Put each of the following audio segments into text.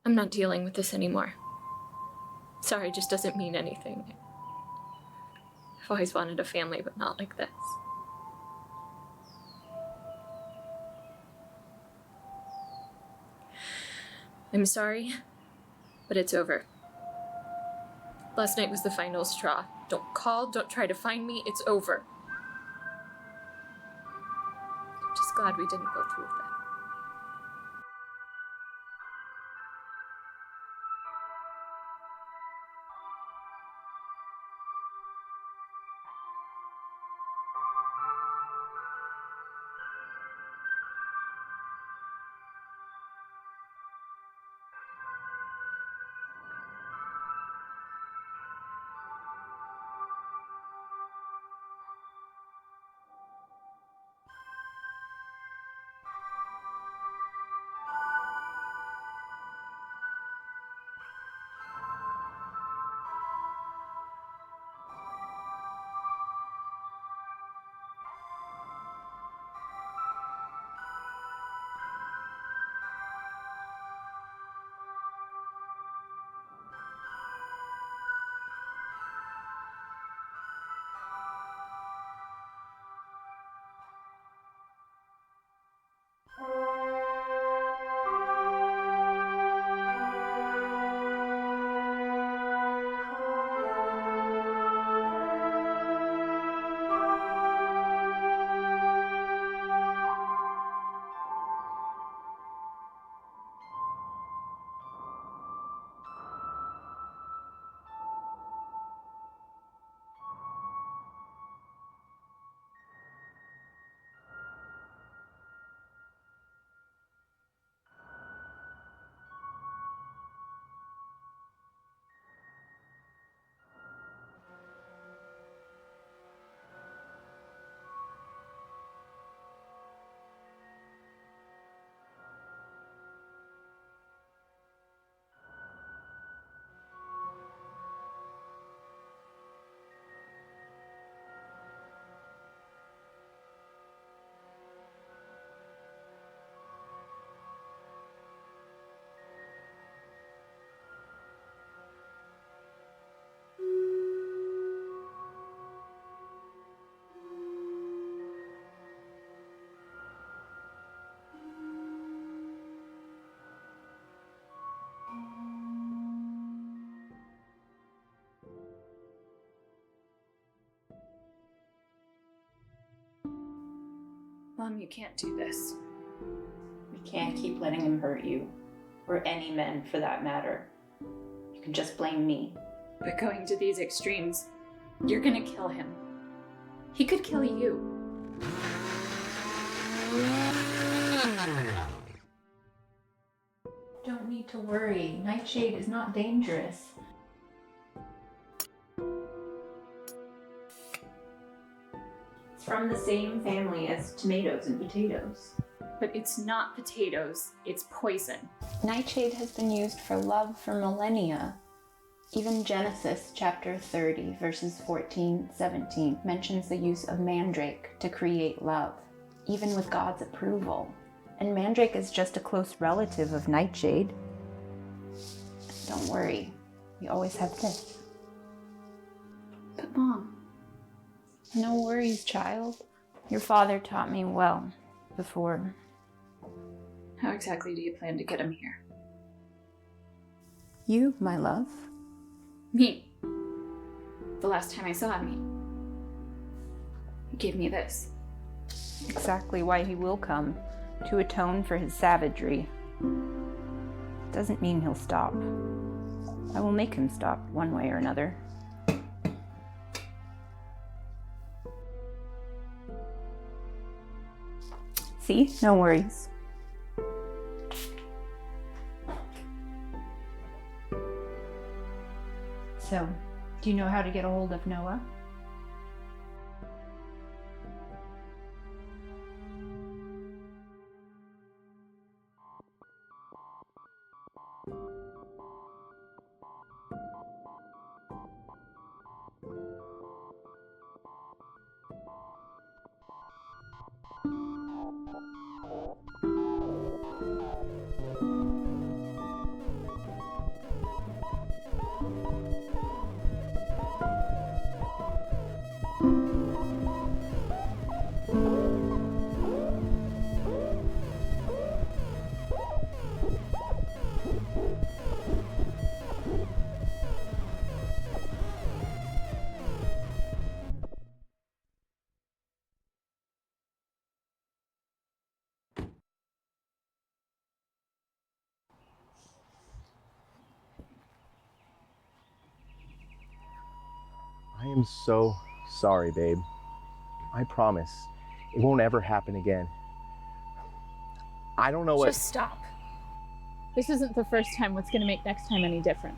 I'm not dealing with this anymore. Sorry just doesn't mean anything. I've always wanted a family, but not like this. I'm sorry, but it's over. Last night was the final straw. Don't call, don't try to find me, it's over. I'm just glad we didn't go through with that. Mom, you can't do this. We can't keep letting him hurt you, or any men for that matter. You can just blame me. But going to these extremes, you're gonna kill him. He could kill you. Don't need to worry. Nightshade is not dangerous. It's from the same family as tomatoes and potatoes. But it's not potatoes, it's poison. Nightshade has been used for love for millennia. Even Genesis chapter 30, verses 14-17 mentions the use of mandrake to create love, even with God's approval. And mandrake is just a close relative of nightshade. Don't worry, we always have this. But Mom... No worries, child. Your father taught me well before. How exactly do you plan to get him here? You, my love. Me. The last time I saw him, he gave me this. Exactly why he will come, to atone for his savagery. Doesn't mean he'll stop. I will make him stop one way or another. See? No worries. So, do you know how to get a hold of Noah? I am so sorry, babe. I promise it won't ever happen again. I don't know what. Just stop. This isn't the first time. What's going to make next time any different?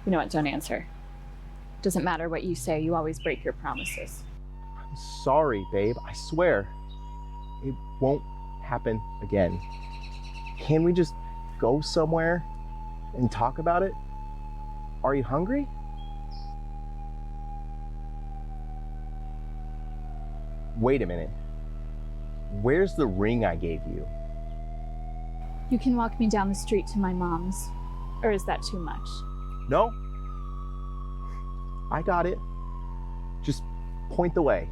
You know what? Don't answer. Doesn't matter what you say. You always break your promises. I'm sorry, babe. I swear it won't happen again. Can we just go somewhere and talk about it? Are you hungry? Wait a minute. Where's the ring I gave you? You can walk me down the street to my mom's. Or is that too much? No? I got it. Just point the way.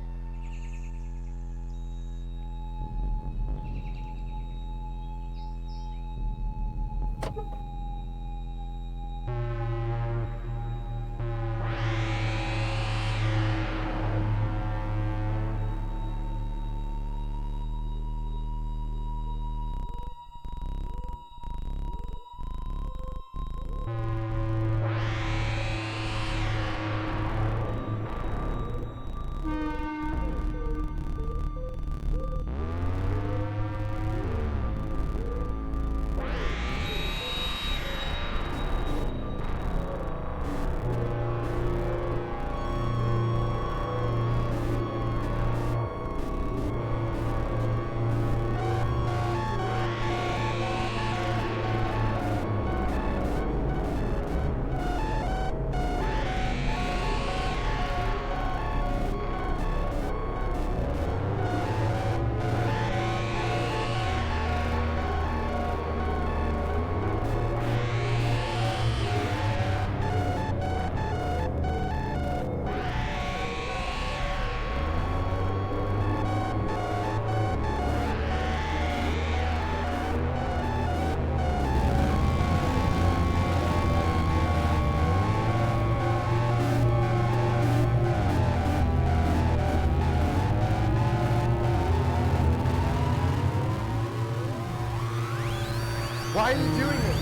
Why are you doing this?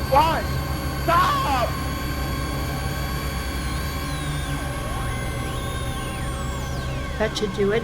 Why? Stop! That should do it.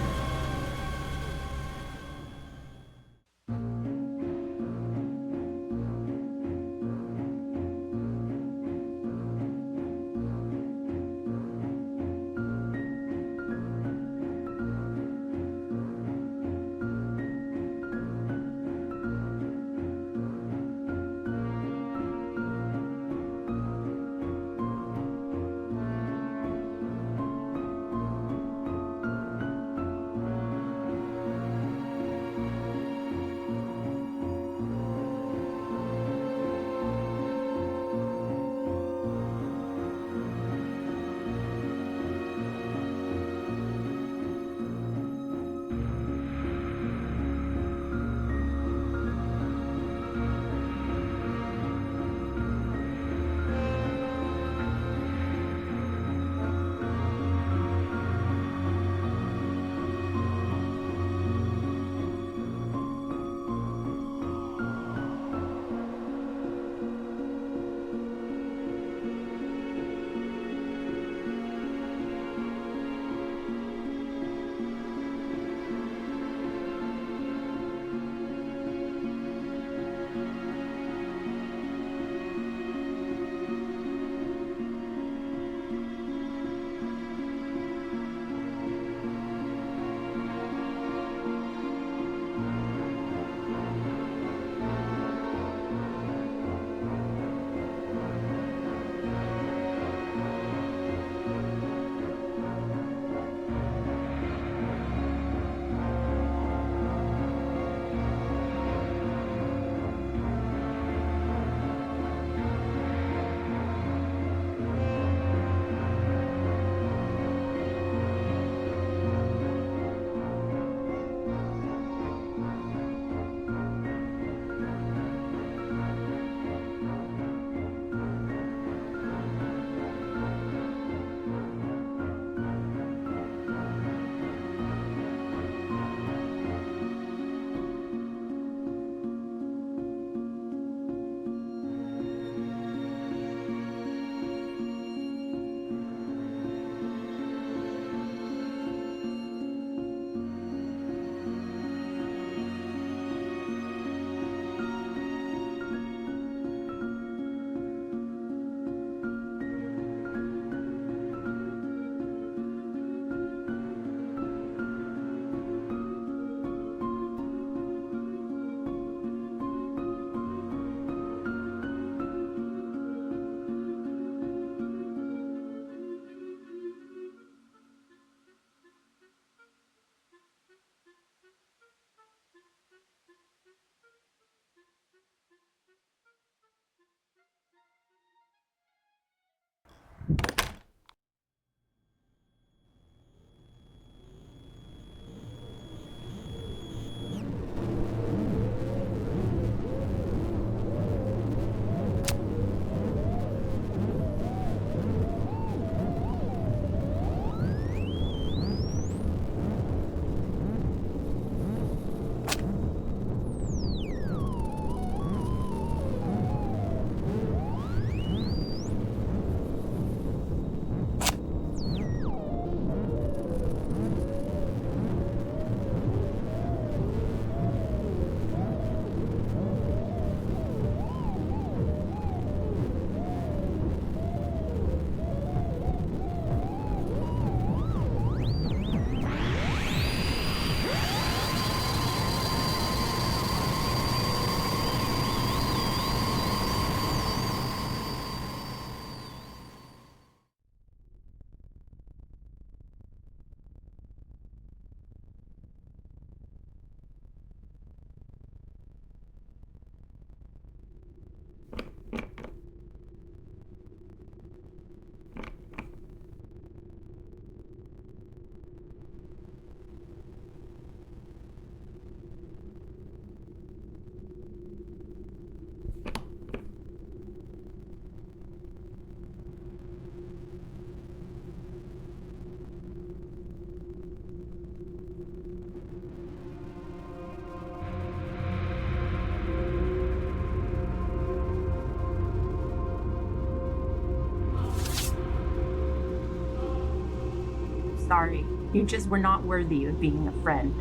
sorry. You just were not worthy of being a friend.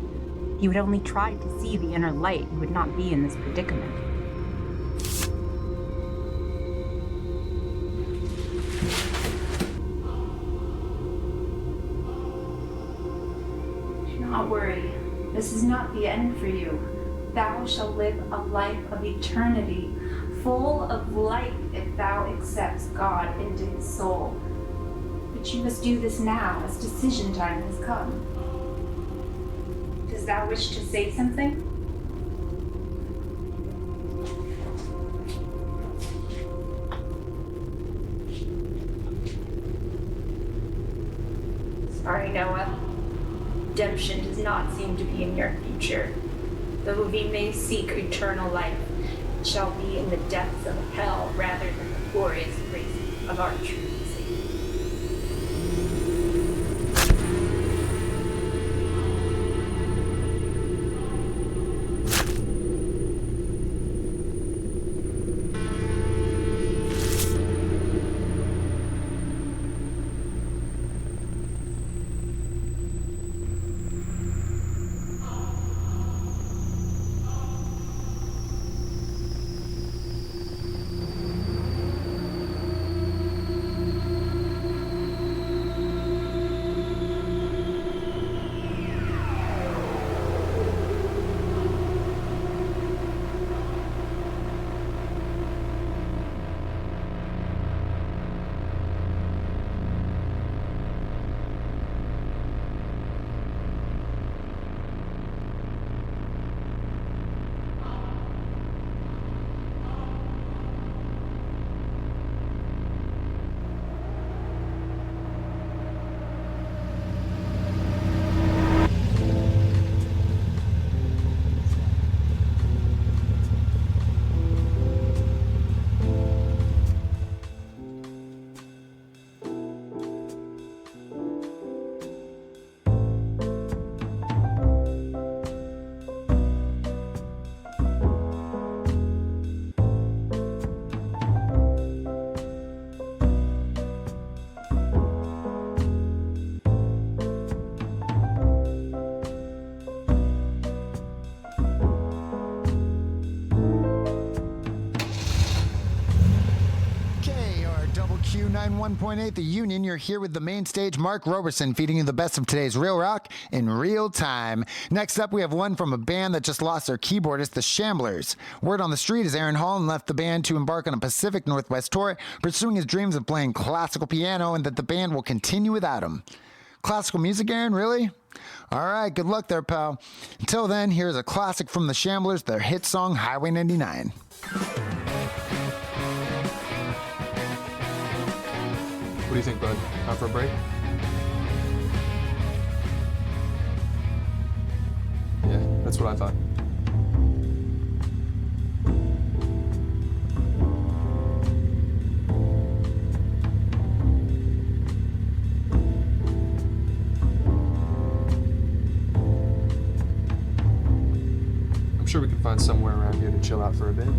If you had only tried to see the inner light, you would not be in this predicament. Do not worry. This is not the end for you. Thou shalt live a life of eternity, full of light if thou accepts God into his soul. But you must do this now, as decision time has come. Does thou wish to say something? Sorry, Noah. Redemption does not seem to be in your future. Though we may seek eternal life, it shall be in the depths of hell rather than the glorious grace of our true Savior. Q91.8 The Union. You're here with the main stage, Mark Roberson, feeding you the best of today's real rock in real time. Next up, we have one from a band that just lost their keyboardist, the Shamblers. Word on the street is Aaron Holland left the band to embark on a Pacific Northwest tour, pursuing his dreams of playing classical piano, and that the band will continue without him. Classical music, Aaron? Really? All right, good luck there, pal. Until then, here's a classic from the Shamblers, their hit song, Highway 99. What do you think, bud? Out for a break? Yeah, that's what I thought. I'm sure we could find somewhere around here to chill out for a bit.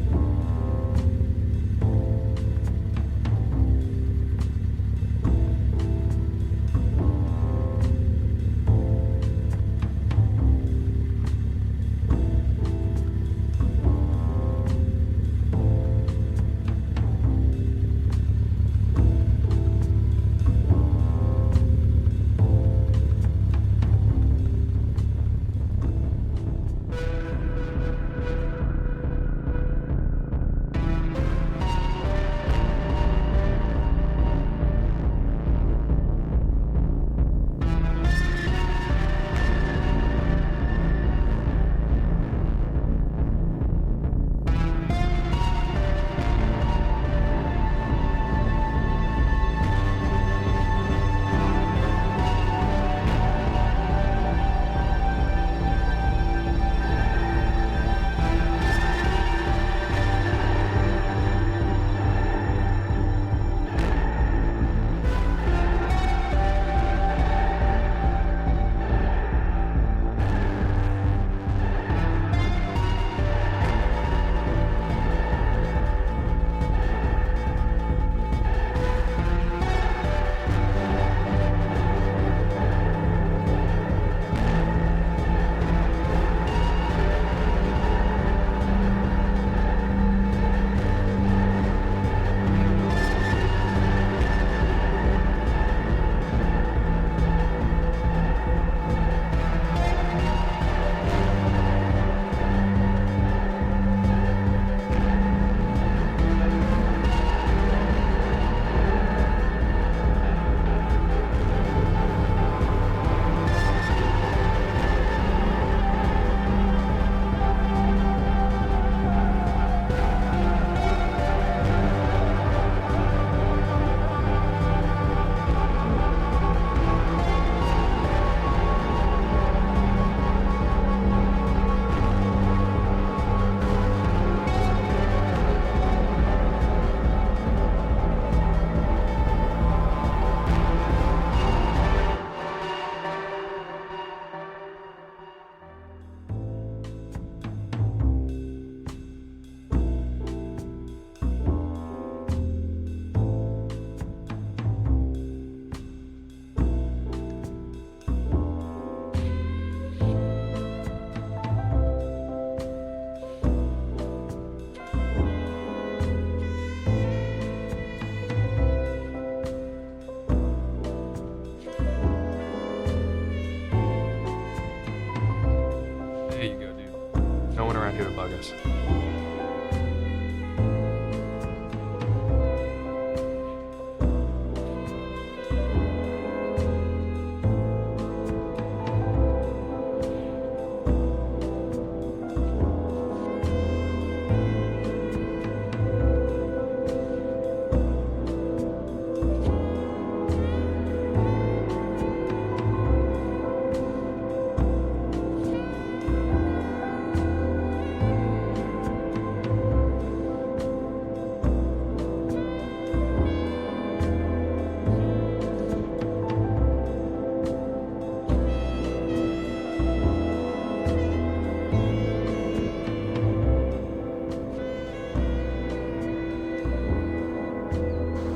relationships.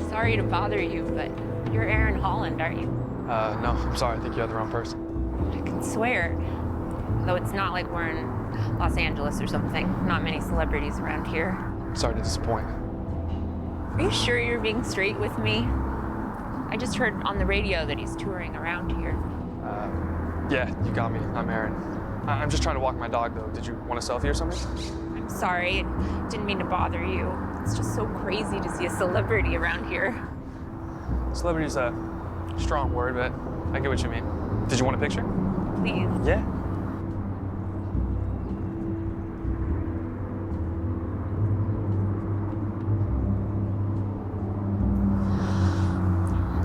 Sorry to bother you, but you're Aaron Holland, aren't you? No, I'm sorry. I think you have the wrong person. I can swear. Though it's not like we're in Los Angeles or something. Not many celebrities around here. Sorry to disappoint. Are you sure you're being straight with me? I just heard on the radio that he's touring around here. Yeah, you got me. I'm Aaron. I'm just trying to walk my dog, though. Did you want a selfie or something? I'm sorry. I didn't mean to bother you. It's just so crazy to see a celebrity around here. Celebrity's a strong word, but I get what you mean. Did you want a picture? Please. Yeah.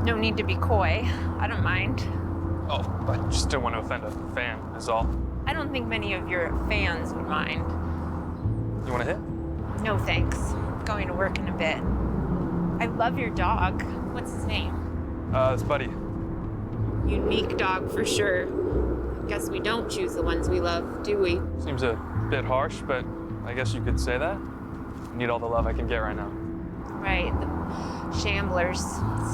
No need to be coy. I don't mind. Oh, I just didn't want to offend a fan, is all. I don't think many of your fans would mind. You want to hit? No thanks. Going to work in a bit. I love your dog. What's his name? It's Buddy. Unique dog for sure. Guess we don't choose the ones we love, do we? Seems a bit harsh, but I guess you could say that. I need all the love I can get right now. Right, the shamblers.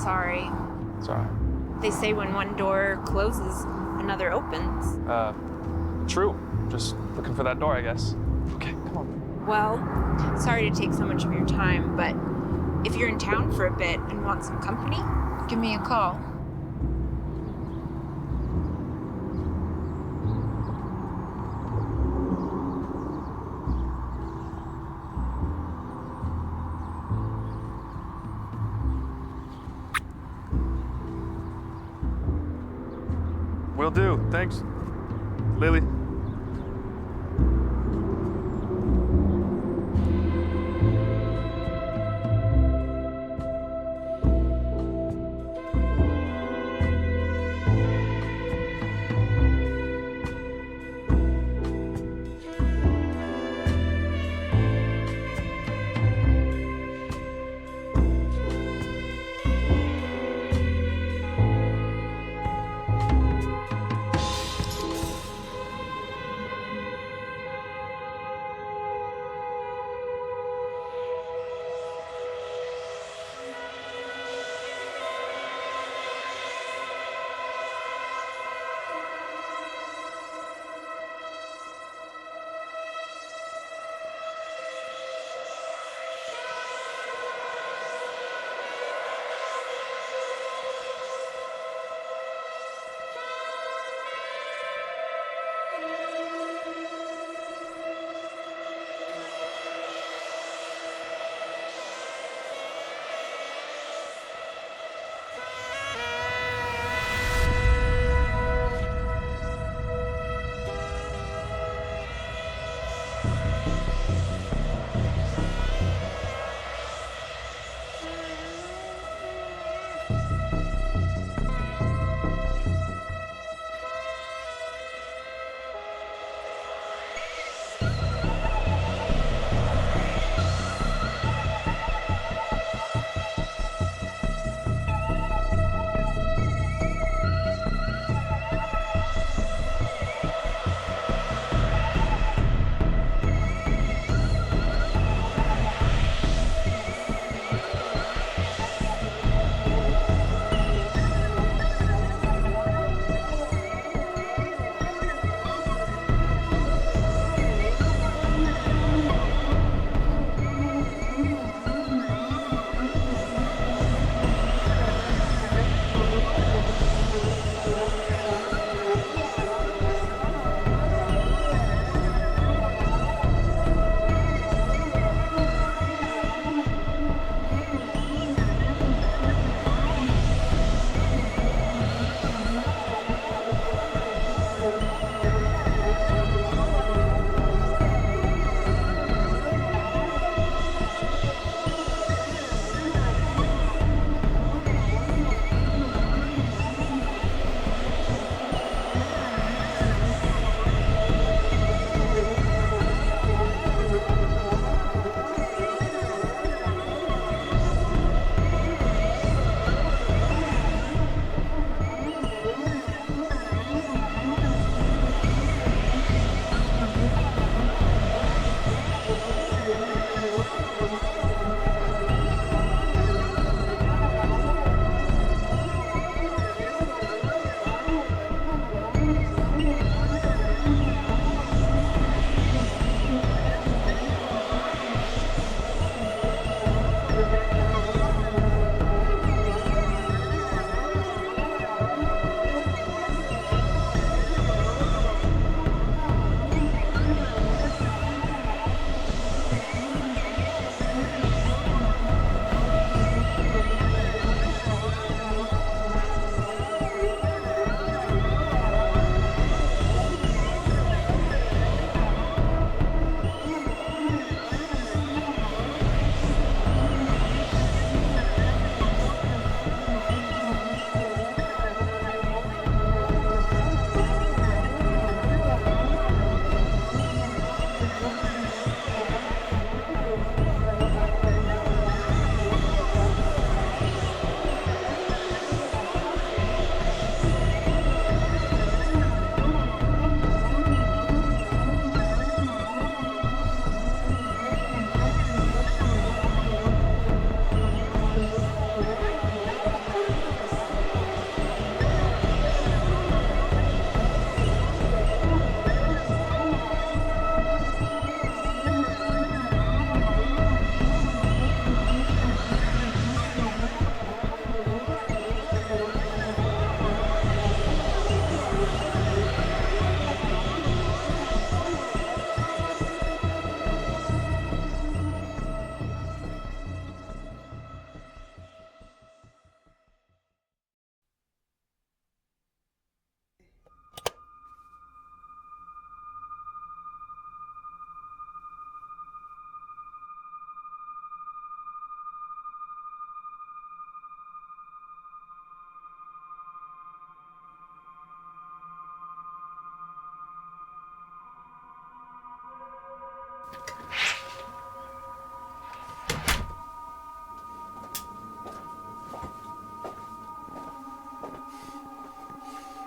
Sorry. It's all right. They say when one door closes, another opens. True. Just looking for that door, I guess. Okay, come on. Well, sorry to take so much of your time, but if you're in town for a bit and want some company, give me a call. Will do. Thanks, Lily.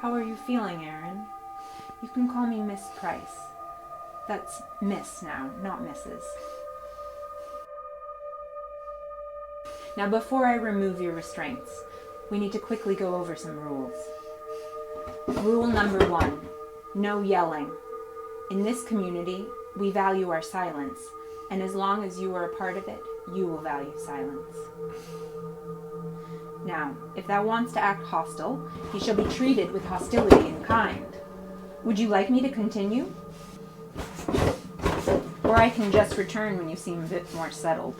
How are you feeling, Aaron? You can call me Miss Price. That's Miss now, not Mrs. Now, before I remove your restraints, we need to quickly go over some rules. Rule number 1, no yelling. In this community, we value our silence, and as long as you are a part of it, you will value silence. Now, if thou wants to act hostile, he shall be treated with hostility in kind. Would you like me to continue? Or I can just return when you seem a bit more settled.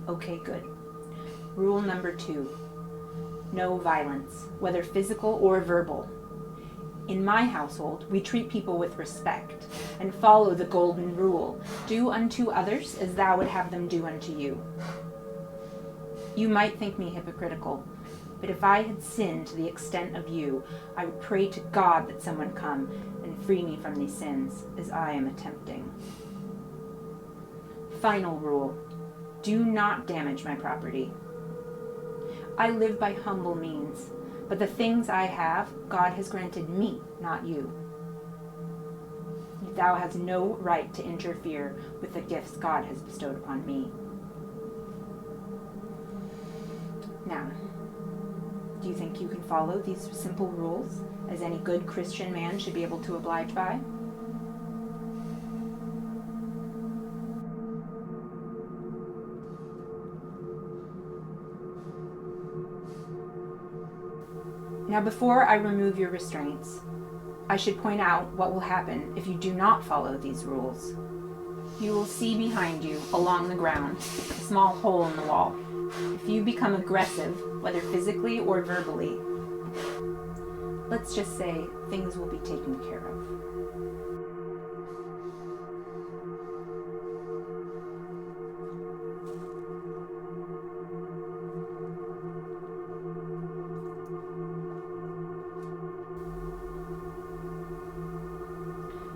Okay, good. Rule number 2, no violence, whether physical or verbal. In my household, we treat people with respect and follow the golden rule, do unto others as thou would have them do unto you. You might think me hypocritical, but if I had sinned to the extent of you, I would pray to God that someone come and free me from these sins, as I am attempting. Final rule, do not damage my property. I live by humble means, but the things I have, God has granted me, not you. Thou hast no right to interfere with the gifts God has bestowed upon me. Now, do you think you can follow these simple rules, as any good Christian man should be able to oblige by? Now, before I remove your restraints, I should point out what will happen if you do not follow these rules. You will see behind you, along the ground, a small hole in the wall. If you become aggressive, whether physically or verbally, let's just say things will be taken care of.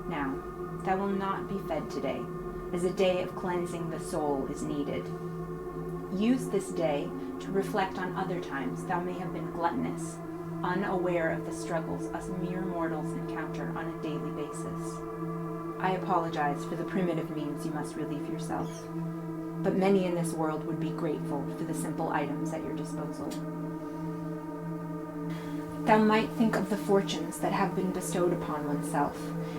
Now, thou will not be fed today, as a day of cleansing the soul is needed. Use this day to reflect on other times thou may have been gluttonous, unaware of the struggles us mere mortals encounter on a daily basis. I apologize for the primitive means you must relieve yourself, but many in this world would be grateful for the simple items at your disposal. Thou might think of the fortunes that have been bestowed upon oneself,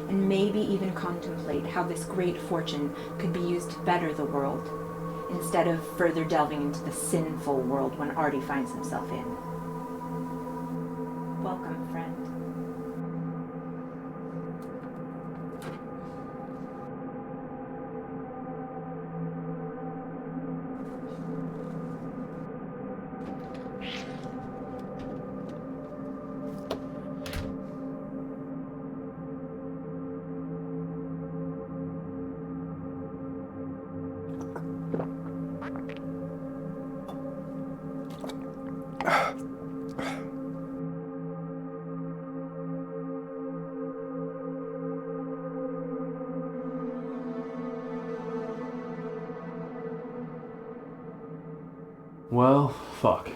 and maybe even contemplate how this great fortune could be used to better the world, instead of further delving into the sinful world one already finds himself in. Welcome, friend. Well, fuck.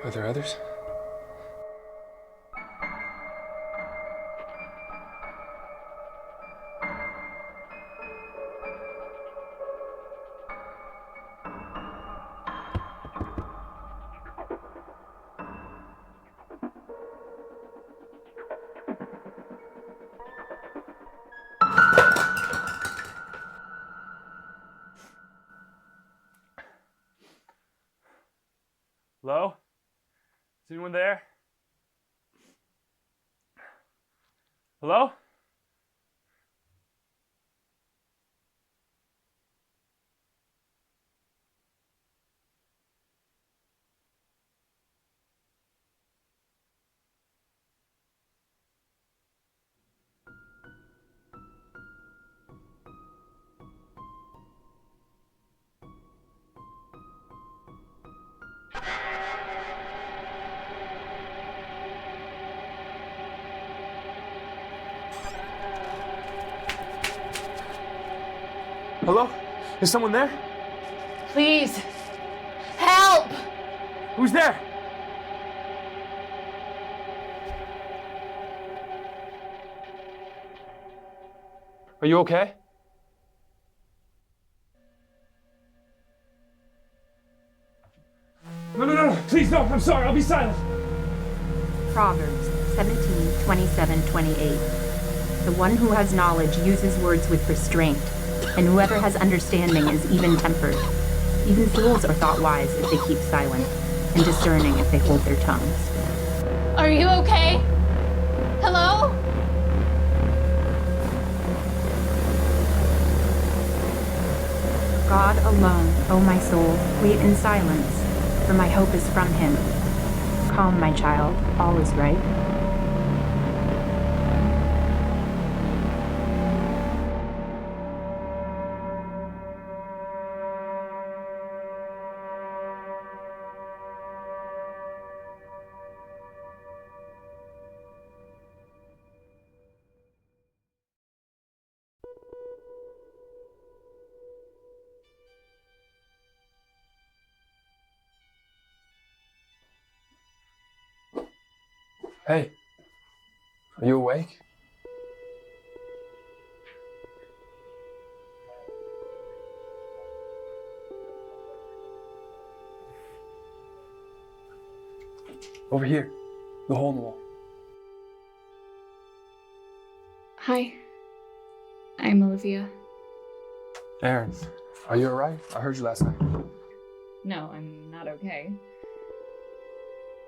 Are there others? Is anyone there? Hello? Hello? Is someone there? Please, help! Who's there? Are you okay? No, please don't. I'm sorry. I'll be silent. Proverbs 17, 27, 28. The one who has knowledge uses words with restraint, and whoever has understanding is even-tempered. Even fools are thought wise if they keep silent, and discerning if they hold their tongues. Are you okay? Hello? God alone, O my soul, wait in silence, for my hope is from him. Calm, my child, all is right. Hey, are you awake? Over here, the hole in the wall. Hi. I'm Olivia. Aaron, are you alright? I heard you last night. No, I'm not okay.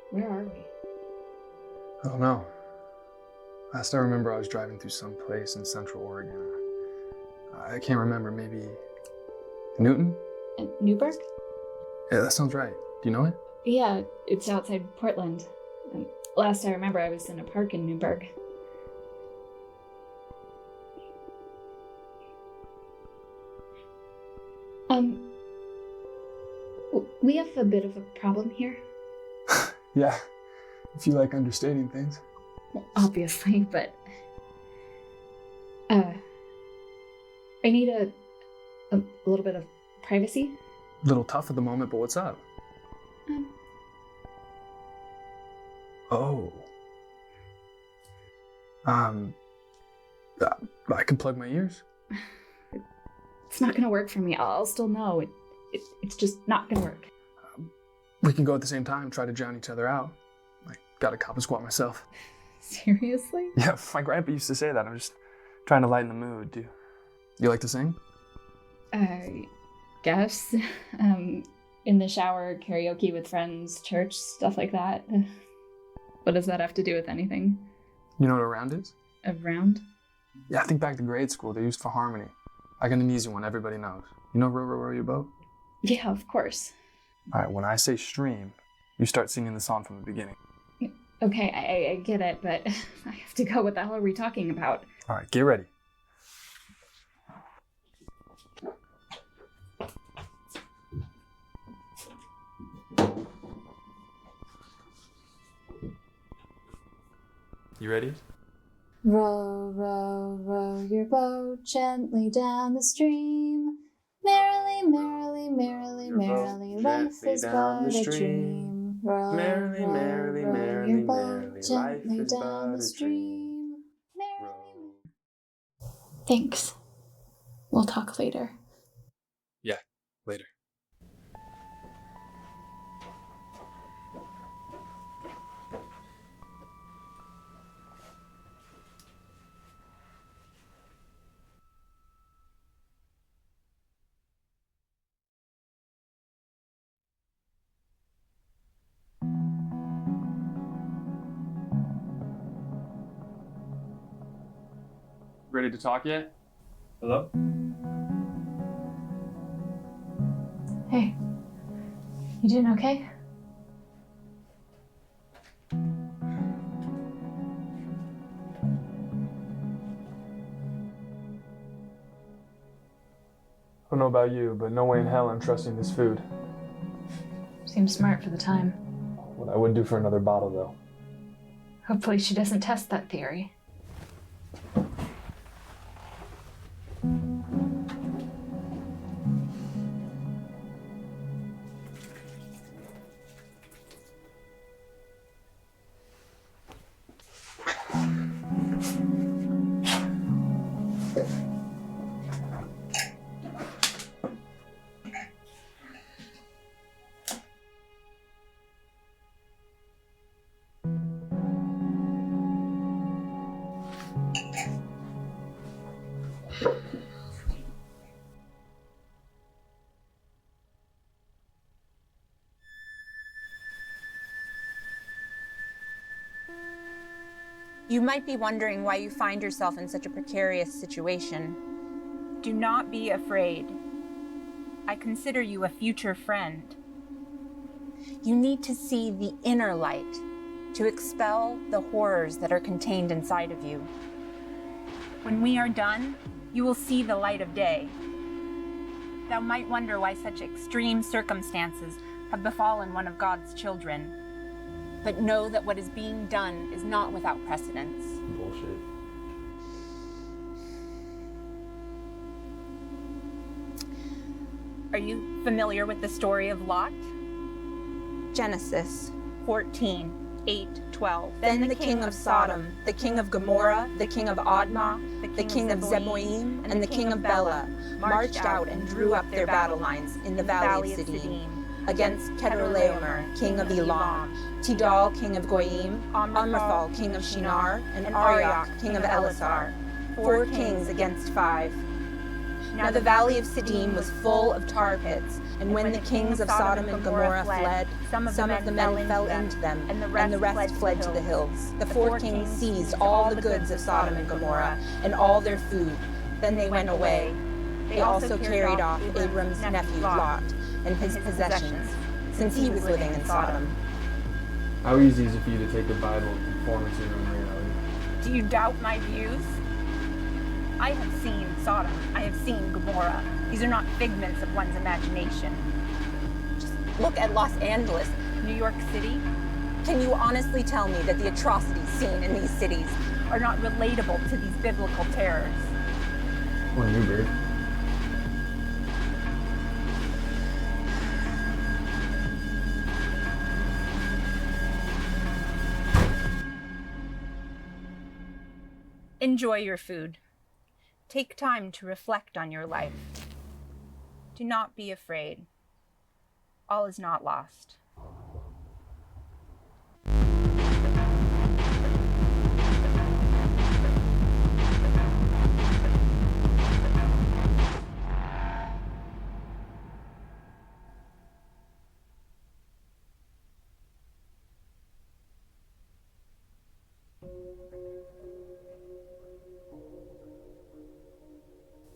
Where are we? I don't know. Last I remember, I was driving through some place in Central Oregon. I can't remember, maybe Newton? Newburgh? Yeah, that sounds right. Do you know it? Yeah, it's outside Portland. And last I remember, I was in a park in Newburgh. We have a bit of a problem here. Yeah, if you like understating things. Well, obviously, but I need a little bit of privacy. A little tough at the moment, but what's up? Oh. I can plug my ears. It's not gonna work for me. I'll still know. It's just not gonna work. We can go at the same time, try to drown each other out. I got a cop and squat myself. Seriously? Yeah, my grandpa used to say that. I'm just trying to lighten the mood. Do you like to sing? I guess. In the shower, karaoke with friends, church, stuff like that. What does that have to do with anything? You know what a round is? A round? Yeah, I think back to grade school. They're used for harmony. I got an easy one everybody knows. You know row, row, row your boat? Yeah, of course. All right, when I say stream, you start singing the song from the beginning. Okay, I get it, but I have to go. What the hell are we talking about? All right, get ready. You ready? Row, row, row your boat gently down the stream. Merrily, merrily, merrily, merrily, life is but a dream. Row, Merrily, row, merrily, row merrily, your boat merrily, gently life is down but the a stream. Merrily. Thanks. We'll talk later. Yeah, later. ready to talk yet? Hello? Hey, you doing okay? I don't know about you, but no way in hell I'm trusting this food. Seems smart for the time. What I would do for another bottle, though. Hopefully she doesn't test that theory. You might be wondering why you find yourself in such a precarious situation. Do not be afraid. I consider you a future friend. You need to see the inner light to expel the horrors that are contained inside of you. When we are done, you will see the light of day. Thou might wonder why such extreme circumstances have befallen one of God's children. But know that what is being done is not without precedence. Bullshit. Are you familiar with the story of Lot? Genesis 14, 8, 12. Then the king of Sodom, the king of Gomorrah, the king of Admah, the king of Zeboim, and the king of Bela marched out and drew up their battle lines in the valley of Siddim against Kedorlaomer, king of Elam, Tidal, king of Goyim, Amraphel, king of Shinar, and Arioch, king of Elasar, 4 kings against 5. Now the valley of Siddim was full of tar pits, and when the kings of Sodom and Gomorrah fled, some of the men fell into them, and the rest fled to the hills. The 4 kings seized all the goods of Sodom and Gomorrah, and all their food. Then they went away. They also carried off Abram's nephew Lot, and his possessions, since he was living in Sodom. How easy is it for you to take the Bible and conform it to your own reality? Do you doubt my views? I have seen Sodom. I have seen Gomorrah. These are not figments of one's imagination. Just look at Los Angeles, New York City. Can you honestly tell me that the atrocities seen in these cities are not relatable to these biblical terrors? What a new bird. Enjoy your food. Take time to reflect on your life. Do not be afraid. All is not lost.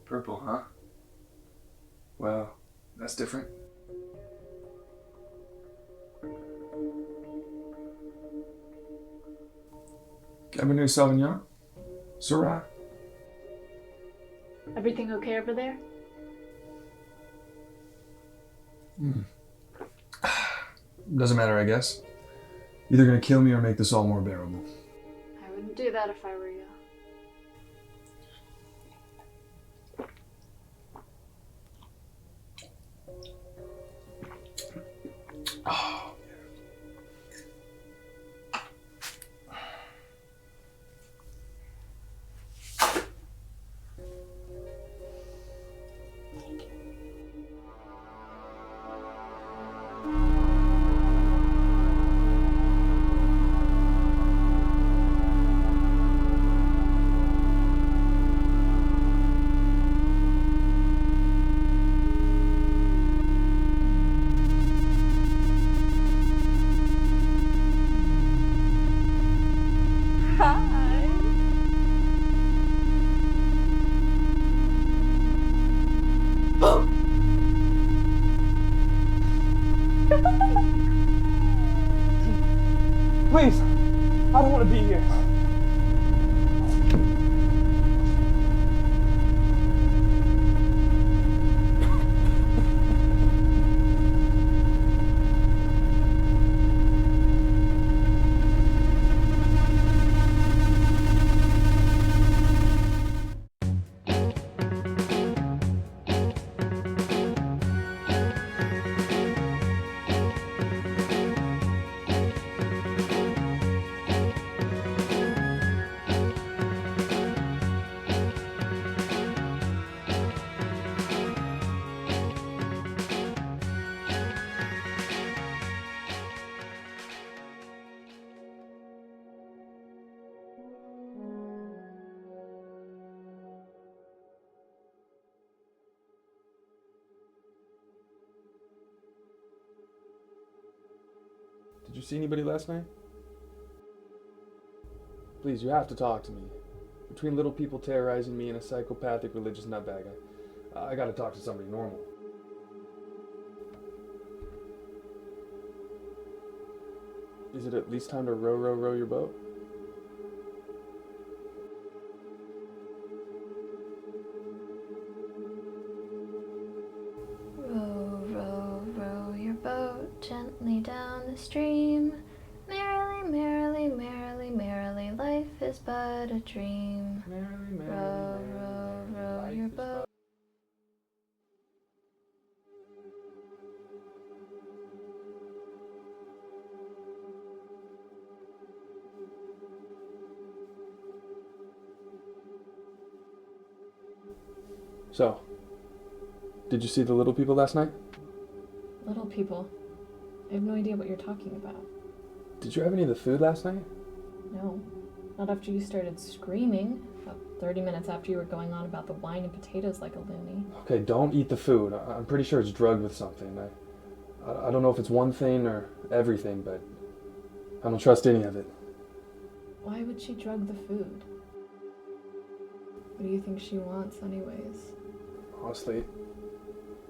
Purple, huh? Well, that's different. Cabernet Sauvignon? Syrah? Everything okay over there? Doesn't matter, I guess. Either gonna kill me or make this all more bearable. I wouldn't do that if I were you. Oh. Please, I don't want to be here. Did you see anybody last night? Please, you have to talk to me. Between little people terrorizing me and a psychopathic religious nutbag, I gotta talk to somebody normal. Is it at least time to row your boat? Row, row, row your boat gently down the stream. Merrily, merrily, merrily, merrily, life is but a dream. Row, row, row your boat. So, did you see the little people last night? Little people. I have no idea what you're talking about. Did you have any of the food last night? No. Not after you started screaming. About 30 minutes after you were going on about the wine and potatoes like a loony. Okay, don't eat the food. I'm pretty sure it's drugged with something. I don't know if it's one thing or everything, but I don't trust any of it. Why would she drug the food? What do you think she wants anyways? Honestly,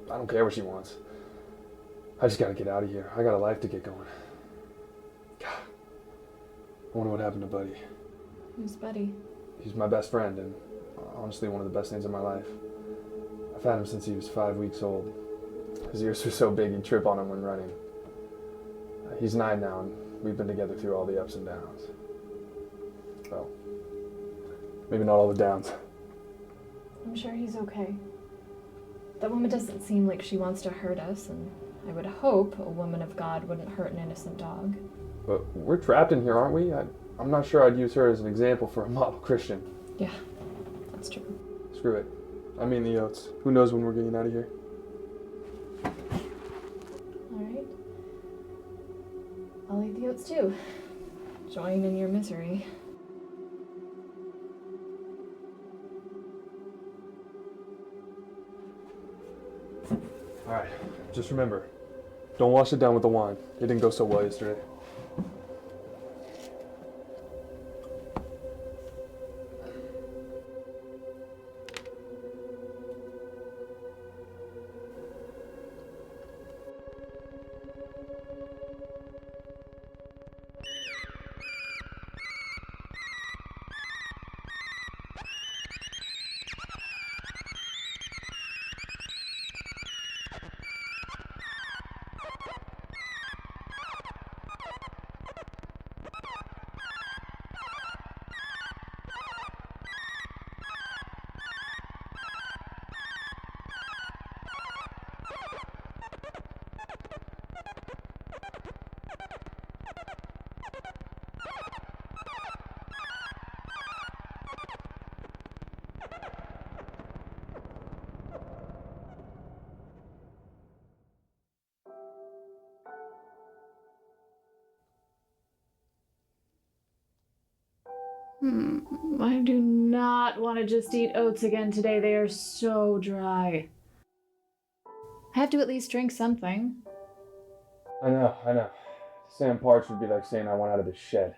I don't care what she wants. I just gotta get out of here. I got a life to get going. God, I wonder what happened to Buddy. Who's Buddy? He's my best friend and honestly one of the best things in my life. I've had him since he was 5 weeks old. His ears were so big he'd trip on them when running. He's 9 now and we've been together through all the ups and downs. Well, maybe not all the downs. I'm sure he's okay. That woman doesn't seem like she wants to hurt us, and I would hope a woman of God wouldn't hurt an innocent dog. But we're trapped in here, aren't we? I'm not sure I'd use her as an example for a model Christian. Yeah, that's true. Screw it. I mean the oats. Who knows when we're getting out of here? Alright. I'll eat the oats too. Join in your misery. Alright, just remember, don't wash it down with the wine. It didn't go so well yesterday. I do not want to just eat oats again today. They are so dry. I have to at least drink something. I know. Sam Parch would be like saying I want out of the shed.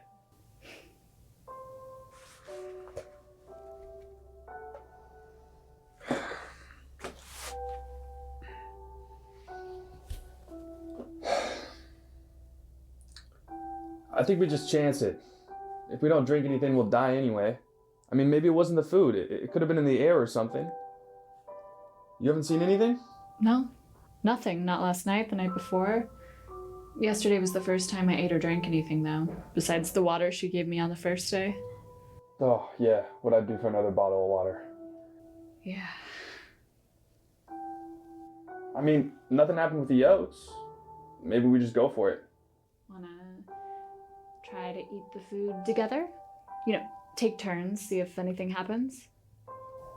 I think we just chance it. If we don't drink anything, we'll die anyway. I mean, maybe it wasn't the food. It could have been in the air or something. You haven't seen anything? No, nothing. Not last night, the night before. Yesterday was the first time I ate or drank anything, though, besides the water she gave me on the first day. Oh, yeah. What'd I do for another bottle of water? Yeah. I mean, nothing happened with the oats. Maybe we just go for it. Wanna try to eat the food together? You know, take turns, see if anything happens?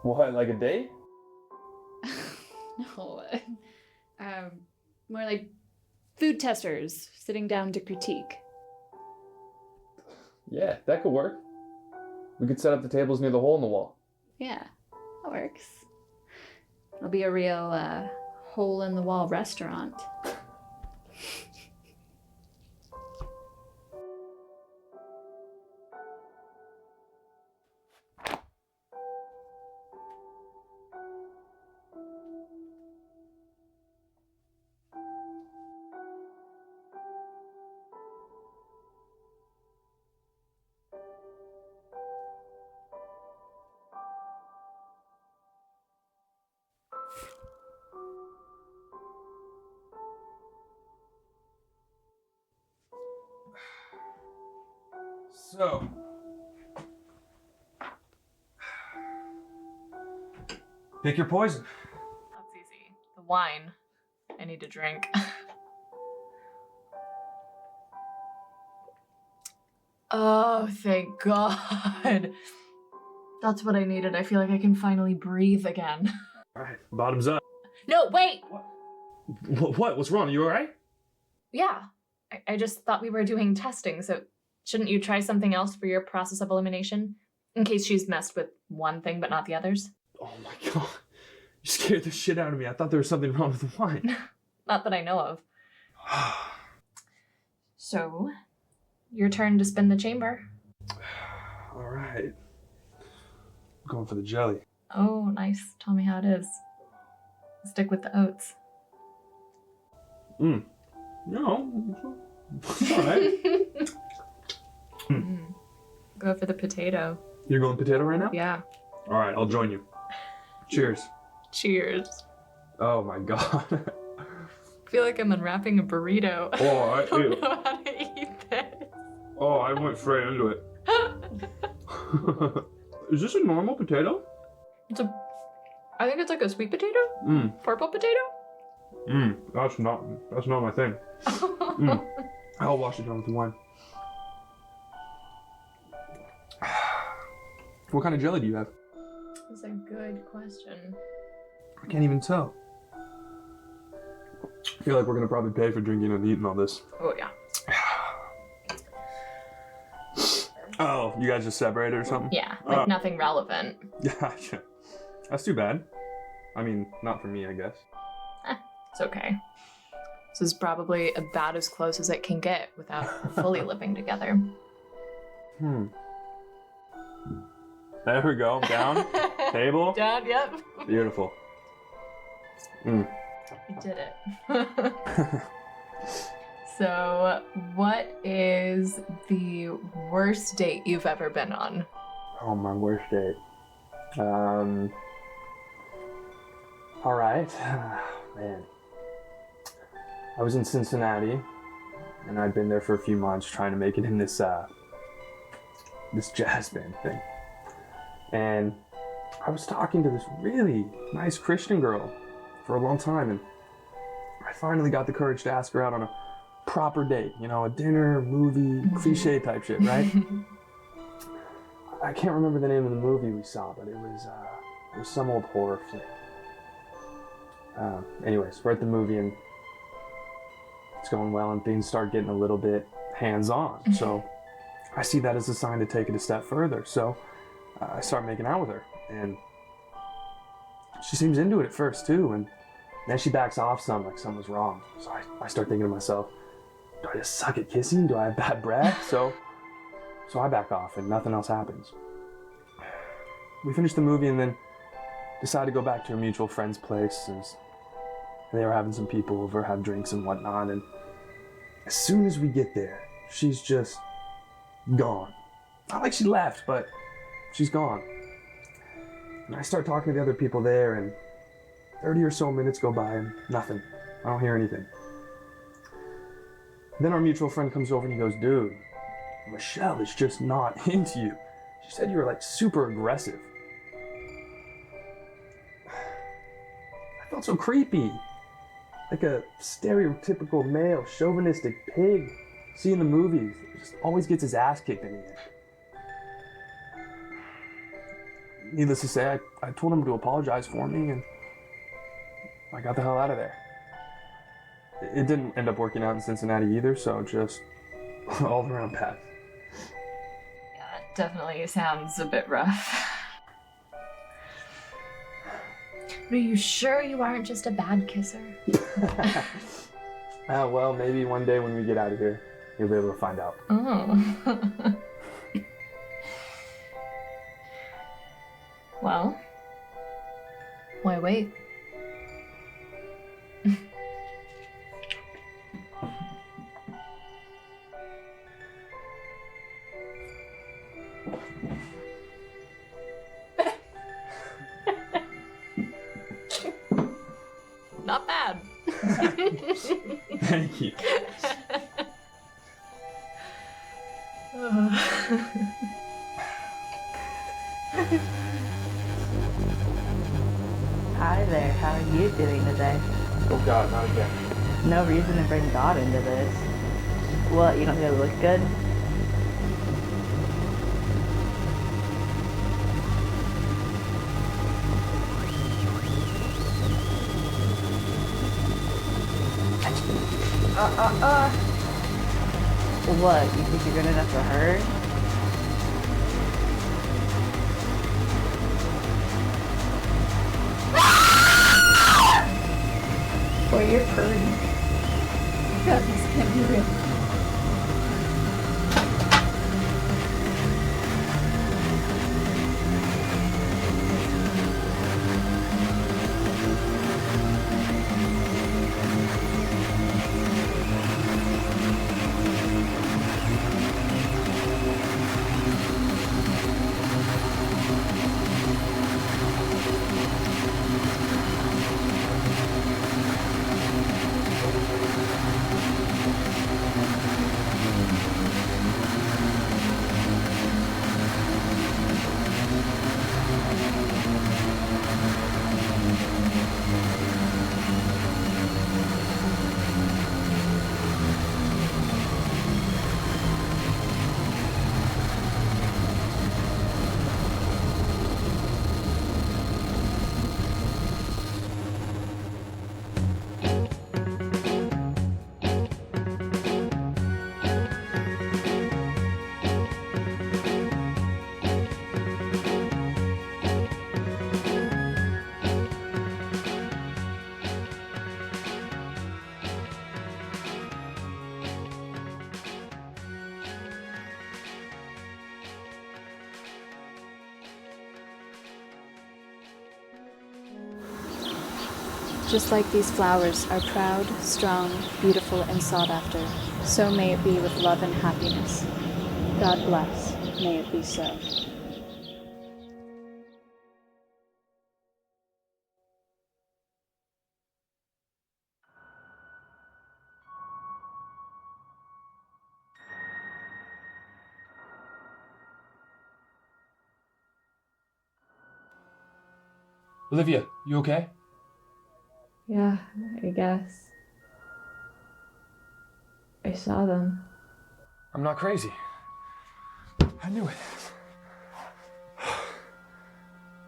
What, like a date? No. More like food testers sitting down to critique. Yeah, that could work. We could set up the tables near the hole in the wall. Yeah, that works. It'll be a real hole-in-the-wall restaurant. So, pick your poison. That's easy. The wine. I need to drink. Oh, thank God. That's what I needed. I feel like I can finally breathe again. All right, bottoms up. No, wait! What? What's wrong? Are you all right? Yeah. I just thought we were doing testing, so shouldn't you try something else for your process of elimination? In case she's messed with one thing but not the others? Oh my God. You scared the shit out of me. I thought there was something wrong with the wine. Not that I know of. So, your turn to spin the chamber. All right. I'm going for the jelly. Oh, nice. Tell me how it is. Stick with the oats. No. It's all right. Go for the potato. You're going potato right now? Yeah. All right, I'll join you. Cheers. Cheers. Oh my God. I feel like I'm unwrapping a burrito. Oh, I don't know how to eat this. Oh, I went straight into it. Is this a normal potato? I think it's like a sweet potato? Purple potato? That's not my thing. I'll wash it down with the wine. What kind of jelly do you have? That's a good question. I can't even tell. I feel like we're gonna probably pay for drinking and eating all this. Oh, yeah. Oh, you guys just separated or something? Yeah, like nothing relevant. Gotcha. That's too bad. I mean, not for me, I guess. It's okay. This is probably about as close as it can get without fully living together. There we go. Down. Table. Down, yep. Beautiful. You did it. So, what is the worst date you've ever been on? Oh, my worst date. All right. Man. I was in Cincinnati, and I'd been there for a few months trying to make it in this jazz band thing. And I was talking to this really nice Christian girl for a long time, and I finally got the courage to ask her out on a proper date, you know, a dinner, movie, cliche type shit, right? I can't remember the name of the movie we saw, but it was some old horror flick. Anyways, we're at the movie and it's going well and things start getting a little bit hands-on. So I see that as a sign to take it a step further. So I start making out with her and she seems into it at first too. And then she backs off some, like something's wrong. So I start thinking to myself, do I just suck at kissing? Do I have bad breath? So I back off and nothing else happens. We finish the movie and then decide to go back to a mutual friend's place. They were having some people over, have drinks and whatnot. And as soon as we get there, she's just gone. Not like she left, but she's gone. And I start talking to the other people there, and 30 or so minutes go by and nothing. I don't hear anything. Then our mutual friend comes over and he goes, dude, Michelle is just not into you. She said you were like super aggressive. I felt so creepy. Like a stereotypical male chauvinistic pig seeing the movies. Just always gets his ass kicked in the end. Needless to say, I told him to apologize for me, and I got the hell out of there. It didn't end up working out in Cincinnati either, so just all around bad. Yeah, it definitely sounds a bit rough. But are you sure you aren't just a bad kisser? Well, maybe one day when we get out of here, you'll be able to find out. Oh. Well, why wait? Not bad. Thank you. Hi there, how are you doing today? Oh God, not again. No reason to bring God into this. What, you don't think I look good? What, you think you're good enough for her? Boy, you're purring. God, this can't be real. Just like these flowers are proud, strong, beautiful, and sought after, so may it be with love and happiness. God bless. May it be so. Olivia, you okay? Yeah, I guess. I saw them. I'm not crazy. I knew it.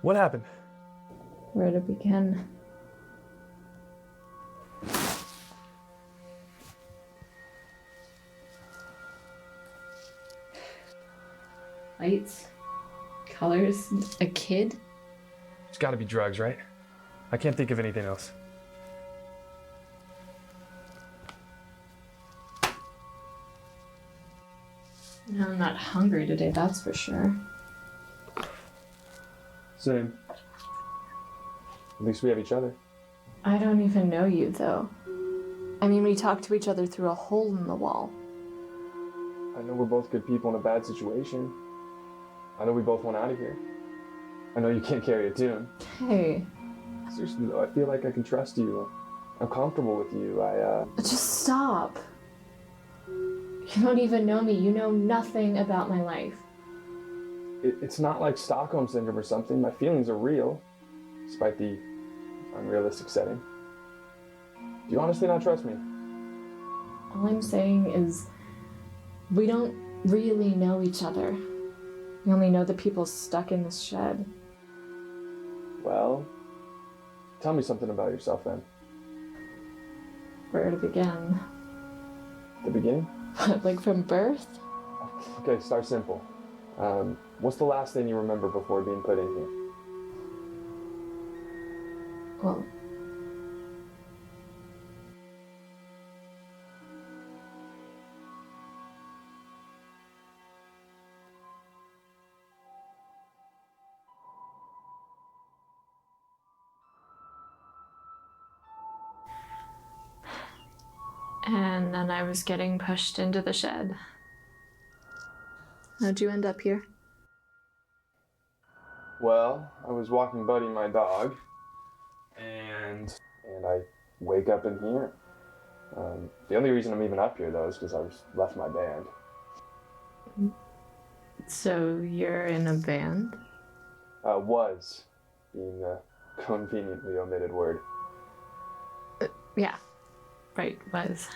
What happened? Where to begin? Lights, colors, a kid. It's gotta be drugs, right? I can't think of anything else. No, I'm not hungry today, that's for sure. Same. At least we have each other. I don't even know you, though. I mean, we talk to each other through a hole in the wall. I know we're both good people in a bad situation. I know we both want out of here. I know you can't carry a tune. Hey, Seriously though, I feel like I can trust you. I'm comfortable with you. just stop. You don't even know me. You know nothing about my life. It's not like Stockholm Syndrome or something. My feelings are real, despite the unrealistic setting. Do you honestly not trust me? All I'm saying is we don't really know each other. We only know the people stuck in this shed. Well, tell me something about yourself then. Where to begin? The beginning? Like from birth? Okay, start simple. What's the last thing you remember before being put in here? Well, and then I was getting pushed into the shed. How'd you end up here? Well, I was walking Buddy, my dog, and I wake up in here. The only reason I'm even up here, though, is because I left my band. So you're in a band? Was, being a conveniently omitted word. Yeah, right, was.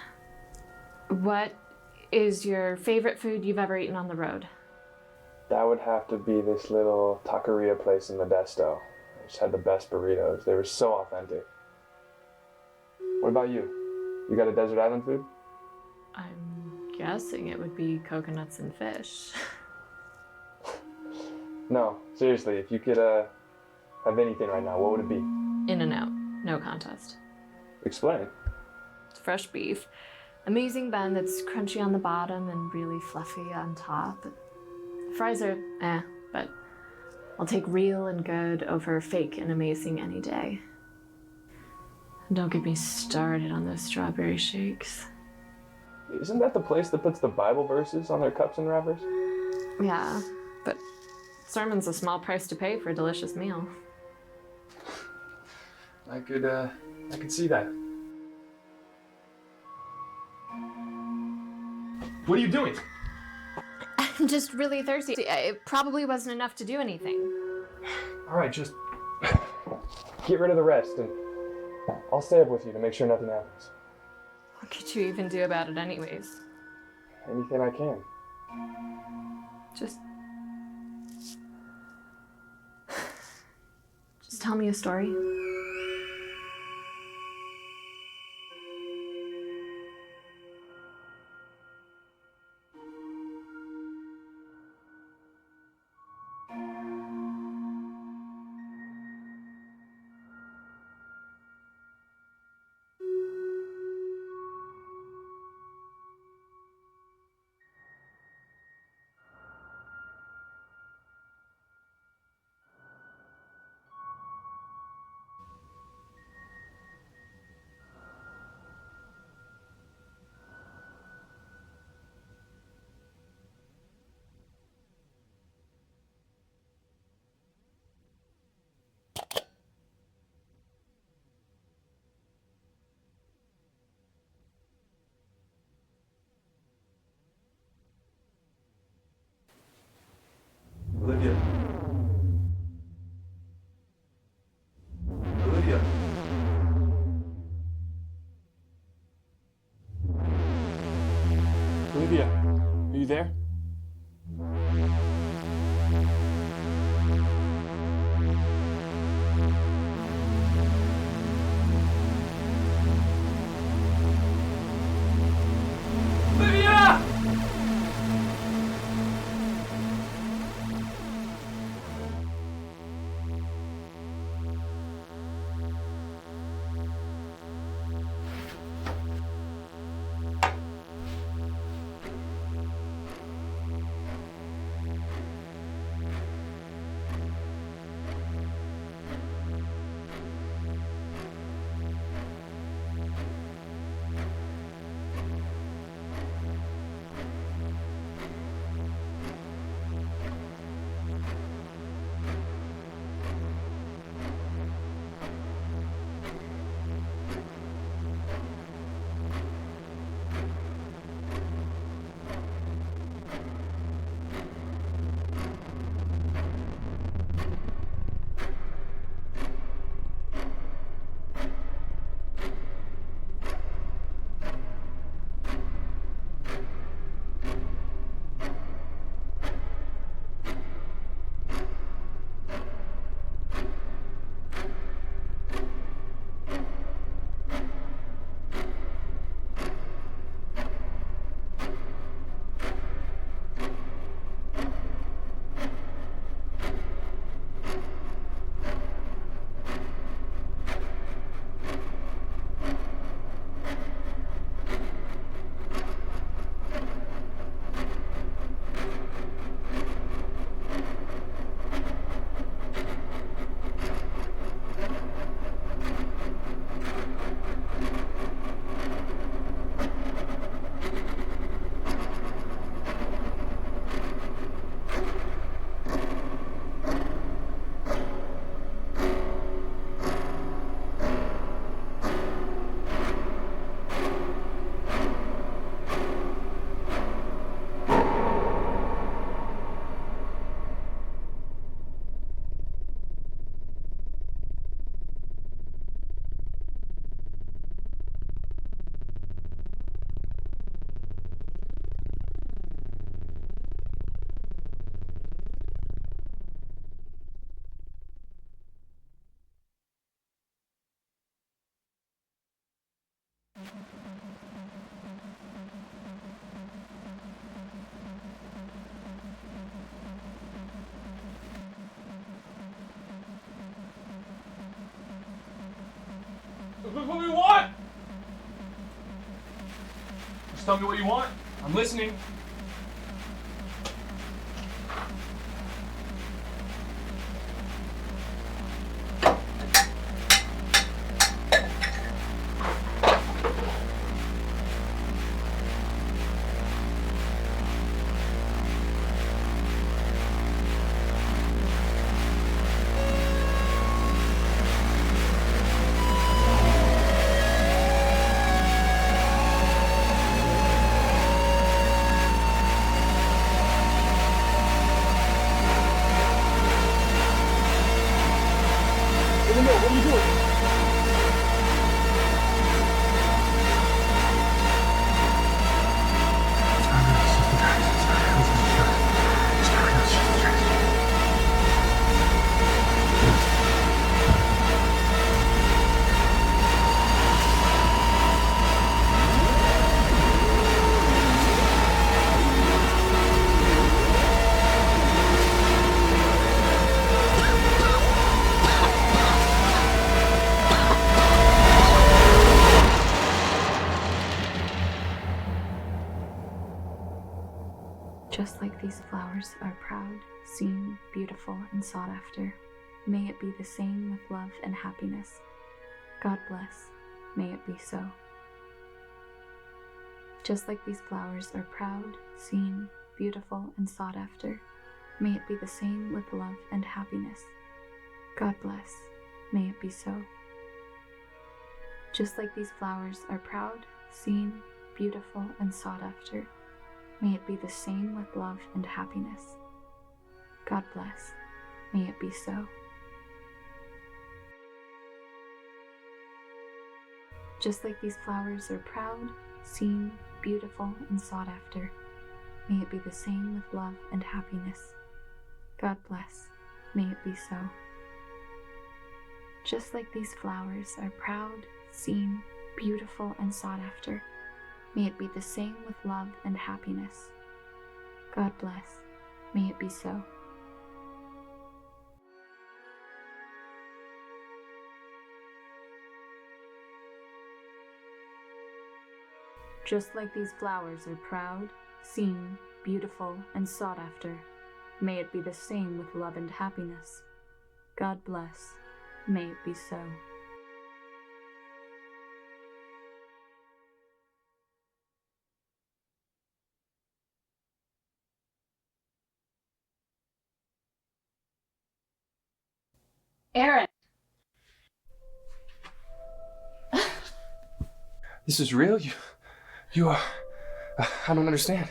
What is your favorite food you've ever eaten on the road? That would have to be this little taqueria place in Modesto. They just had the best burritos. They were so authentic. What about you? You got a desert island food? I'm guessing it would be coconuts and fish. No, seriously, if you could have anything right now, what would it be? In-N-Out, no contest. Explain. It's fresh beef, amazing bun that's crunchy on the bottom and really fluffy on top. Fries are but I'll take real and good over fake and amazing any day. And don't get me started on those strawberry shakes. Isn't that the place that puts the Bible verses on their cups and wrappers? Yeah, but sermon's a small price to pay for a delicious meal. I could see that. What are you doing? I'm just really thirsty. It probably wasn't enough to do anything. All right, just get rid of the rest, and I'll stay up with you to make sure nothing happens. What could you even do about it anyways? Anything I can. Just tell me a story. Olivia. Olivia. Olivia, are you there? Olivia! tell me what you want. I'm listening. What are you doing? Just like these flowers are proud, seen, beautiful, and sought after, may it be the same with love and happiness. God bless. May it be so. Just like these flowers are proud, seen, beautiful, and sought after, may it be the same with love and happiness. God bless. May it be so. Just like these flowers are proud, seen, beautiful, and sought after, may it be the same with love and happiness. God bless. May it be so. Just like these flowers are proud, seen, beautiful, and sought after, may it be the same with love and happiness. God bless. May it be so. Just like these flowers are proud, seen, beautiful, and sought after, may it be the same with love and happiness. God bless. May it be so. Just like these flowers are proud, seen, beautiful, and sought after, may it be the same with love and happiness. God bless. May it be so. Aaron! This is real? You are... I don't understand.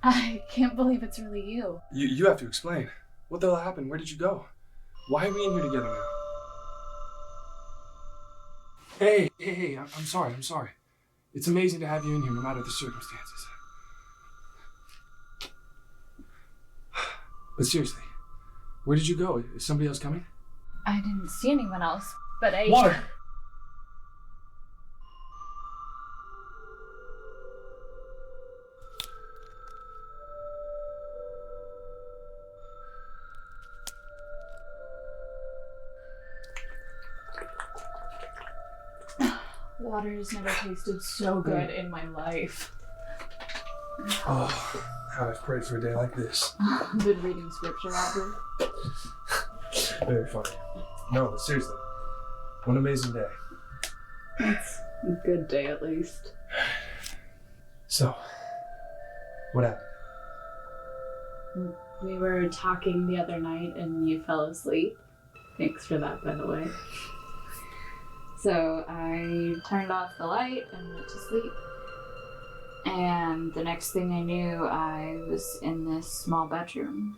I can't believe it's really you. You have to explain. What the hell happened? Where did you go? Why are we in here together now? Hey, I'm sorry. It's amazing to have you in here no matter the circumstances. But seriously, where did you go? Is somebody else coming? I didn't see anyone else, but I... Water! Water has never tasted so good in my life. Oh, how I've prayed for a day like this. Been reading scripture, Robert. Very funny. No, but seriously, what an amazing day. It's a good day, at least. So, what happened? We were talking the other night and you fell asleep. Thanks for that, by the way. So I turned off the light and went to sleep. And the next thing I knew, I was in this small bedroom.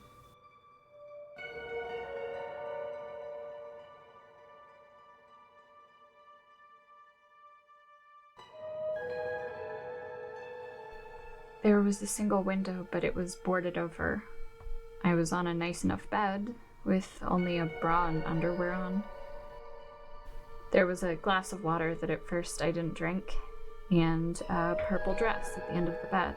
There was a single window, but it was boarded over. I was on a nice enough bed, with only a bra and underwear on. There was a glass of water that at first I didn't drink, and a purple dress at the end of the bed.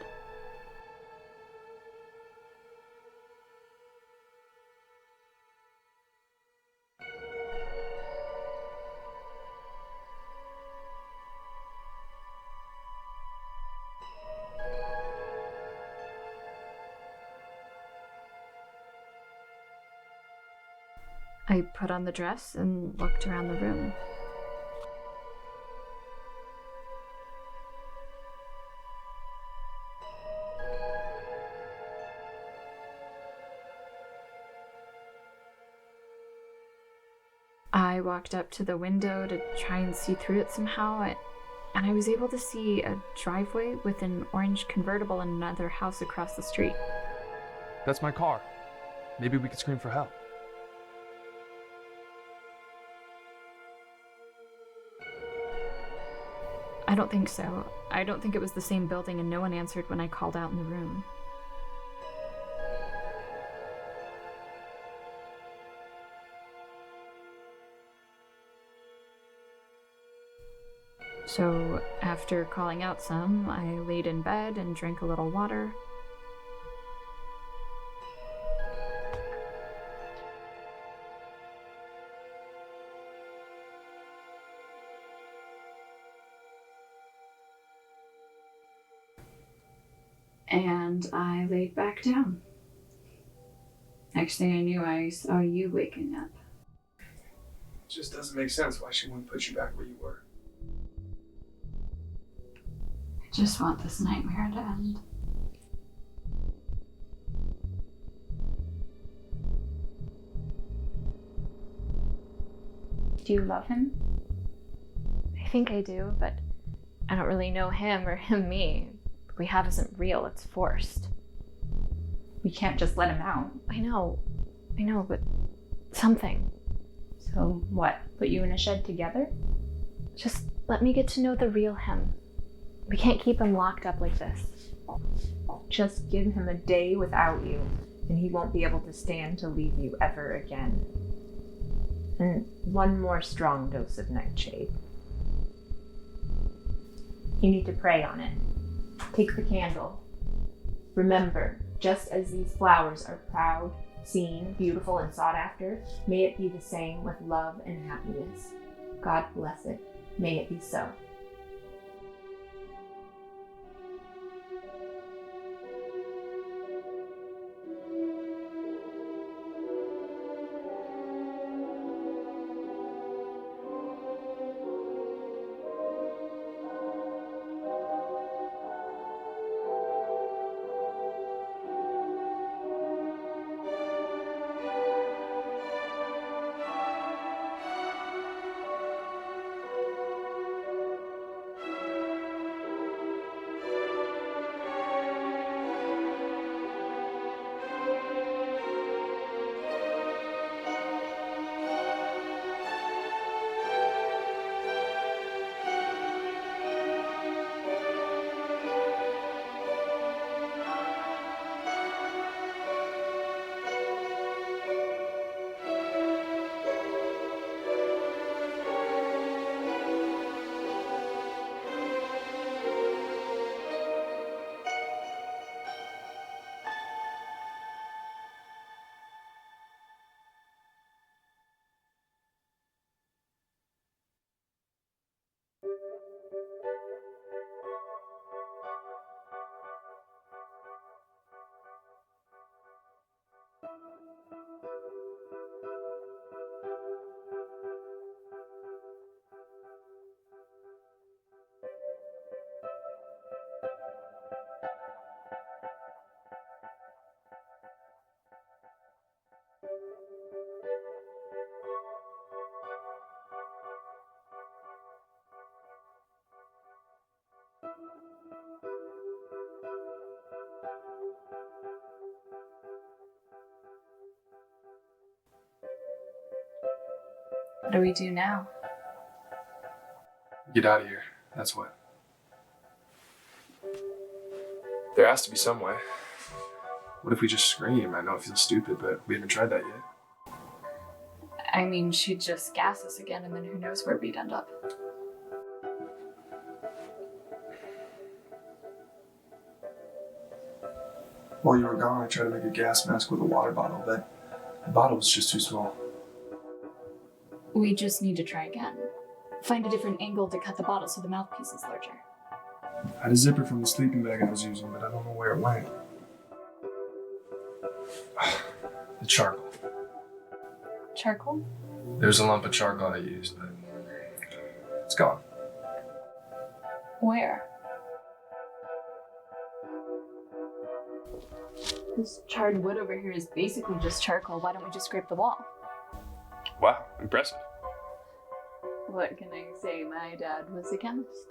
I put on the dress and looked around the room. I walked up to the window to try and see through it somehow, and I was able to see a driveway with an orange convertible and another house across the street. That's my car. Maybe we could scream for help. I don't think so. I don't think it was the same building, and no one answered when I called out in the room. So, after calling out some, I laid in bed and drank a little water. And I laid back down. Next thing I knew, I saw you waking up. It just doesn't make sense why she wouldn't put you back where you were. I just want this nightmare to end. Do you love him? I think I do, but I don't really know him or him me. What we have isn't real, it's forced. We can't just let him out. I know, but something. So what? Put you in a shed together? Just let me get to know the real him. We can't keep him locked up like this. Just give him a day without you, and he won't be able to stand to leave you ever again. And one more strong dose of nightshade. You need to pray on it. Take the candle. Remember, just as these flowers are proud, seen, beautiful, and sought after, may it be the same with love and happiness. God bless it. May it be so. What do we do now? Get out of here. That's what. There has to be some way. What if we just scream? I know it feels stupid, but we haven't tried that yet. I mean, she'd just gas us again, and then who knows where we'd end up. While you were gone, I tried to make a gas mask with a water bottle, but the bottle was just too small. We just need to try again. Find a different angle to cut the bottle so the mouthpiece is larger. I had a zipper from the sleeping bag I was using, but I don't know where it went. The charcoal. Charcoal? There's a lump of charcoal I used, but it's gone. Where? This charred wood over here is basically just charcoal. Why don't we just scrape the wall? Wow, impressive. What can I say? My dad was a chemist.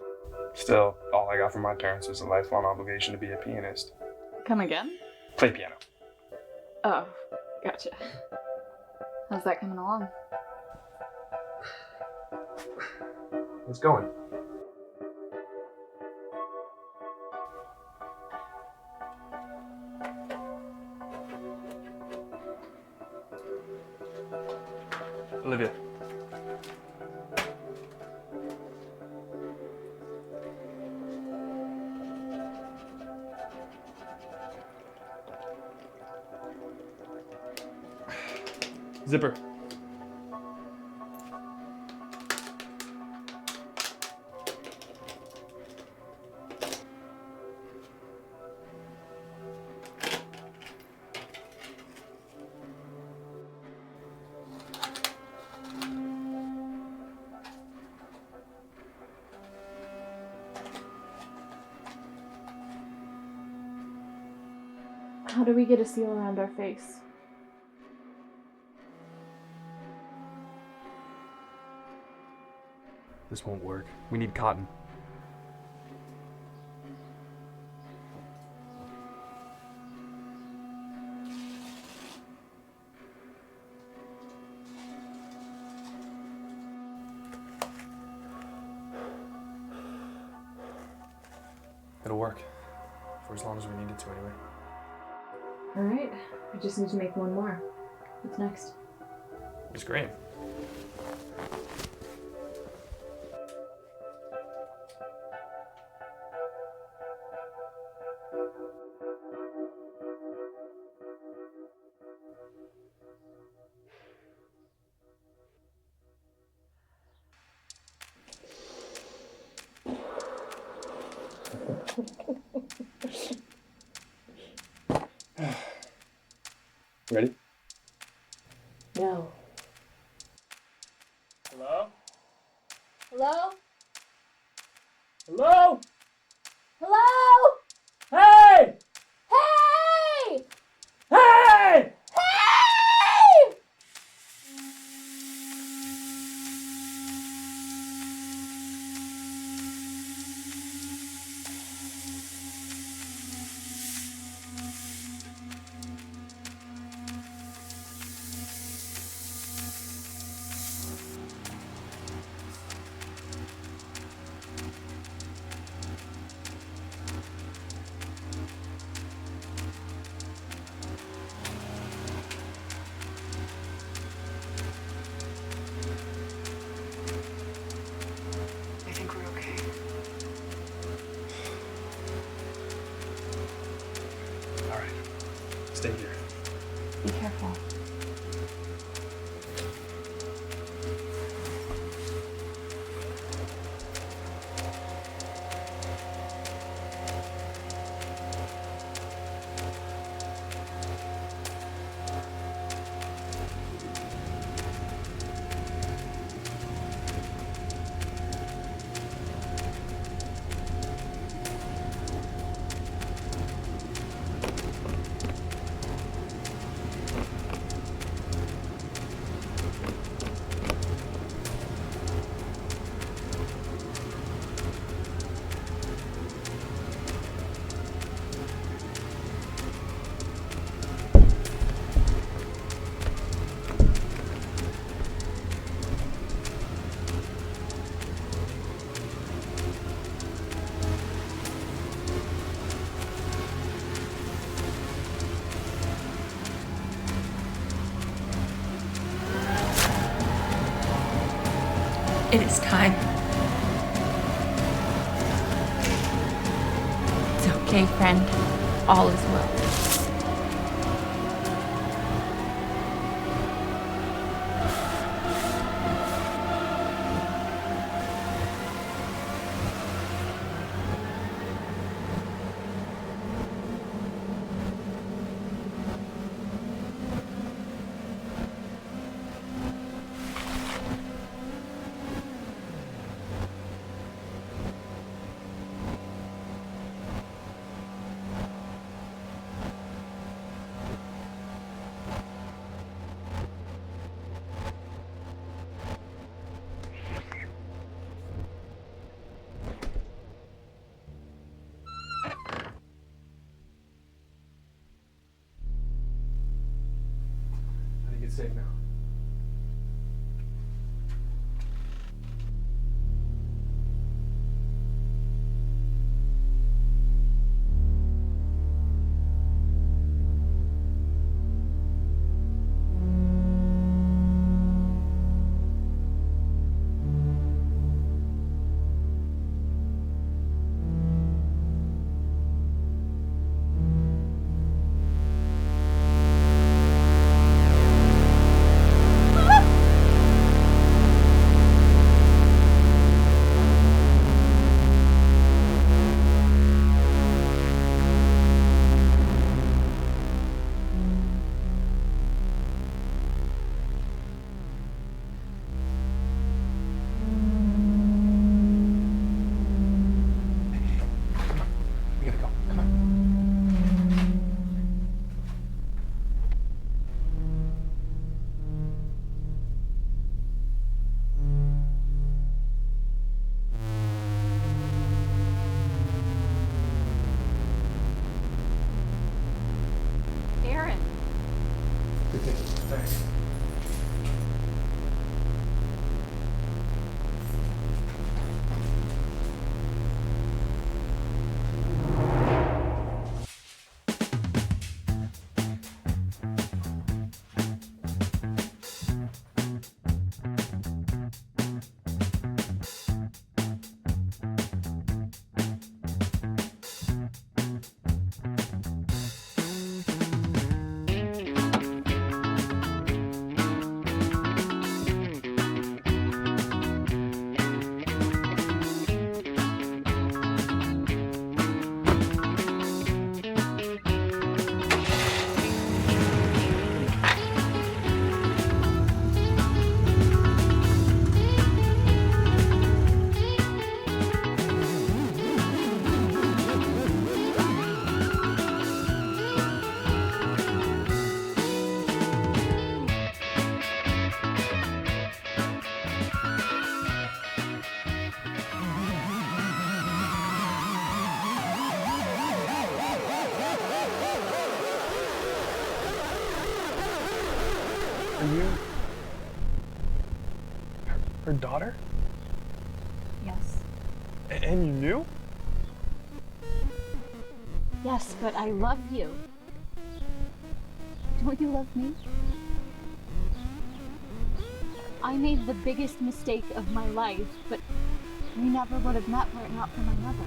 Still, all I got from my parents was a lifelong obligation to be a pianist. Come again? Play piano. Oh, gotcha. How's that coming along? It's going. Olivia. Zipper. How do we get a seal around our face? This won't work. We need cotton. It'll work. For as long as we need it to, anyway. Alright, we just need to make one more. What's next? It's great. Ready? No. Hello? Hello? Hello? Hello? Hey! Hey! Hey! Hey! I think we're okay. All right. Stay here. Be careful. It is time. It's okay, friend. All is well. safe now. Aaron. Thanks. Are you her daughter? Yes. And you knew? Yes, but I love you. Don't you love me? I made the biggest mistake of my life, but we never would have met were it not for my mother.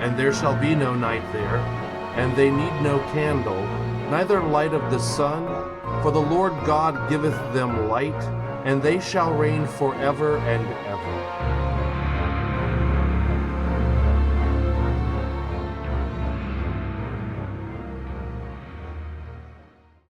And there shall be no night there, and they need no candle, neither light of the sun, for the Lord God giveth them light, and they shall reign forever and ever.